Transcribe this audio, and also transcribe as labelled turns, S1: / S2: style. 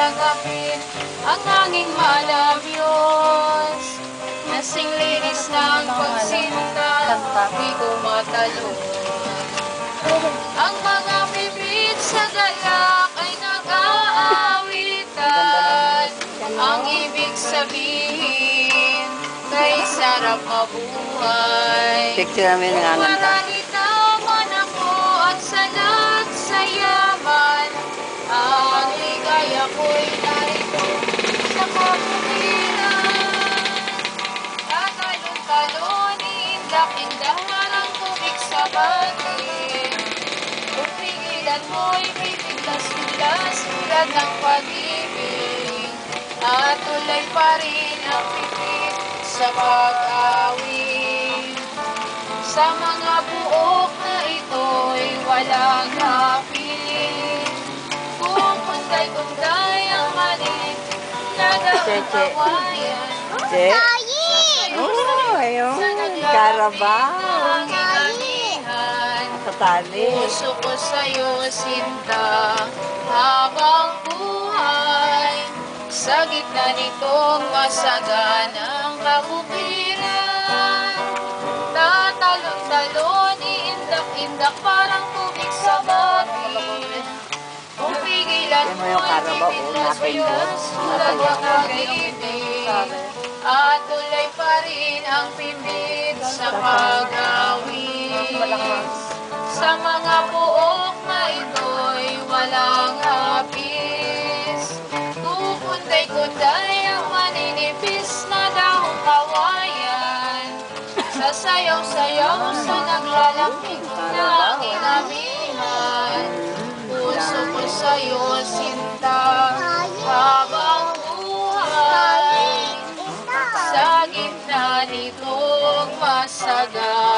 S1: tanggapin ang hanging malabyos. Nasing linis ng pagsinta, di ko matalon. Ang mga bibig sa galak ay nag-aawitan. Ang ibig sabihin, kay sarap mabuhay.
S2: Picture namin nangananta.
S1: Maralita man ako at salat sa yaman. Ang ligaya ko'y narito sa kaputiran. Tatalon-talon, iindak-indak parang tubig sa batin. Kung pigilan mo'y pipiglas-piglas tulad ng pag-ibig. At tulay pa rin ang pipit sa pag-awit. Sa mga buok na ito'y walang kapiling. Kukunday-kunday ang maliit na kawayan.
S2: Che? Oh, ayun. Carabao. Katali.
S1: Puso ko sa'yo, sinta, habang buhay. Sa gitna nitong masaganang kabukiran. Tatalon-talon, iindak-indak parang tubig sa batin. Kung pigilan mo ay pipiglas-piglas tulad ng pag-ibig. At tuloy pa rin ang pipit sa pag-awit. Sa mga buok na ito'y walang hapis. Kukunday-kunday ang maninipis na dahong kawayan. Sasayaw-sayaw sa naglalamig na aking amihan. Puso ko sa'yo, sinta, habang buhay. Sa gitna nitong masaga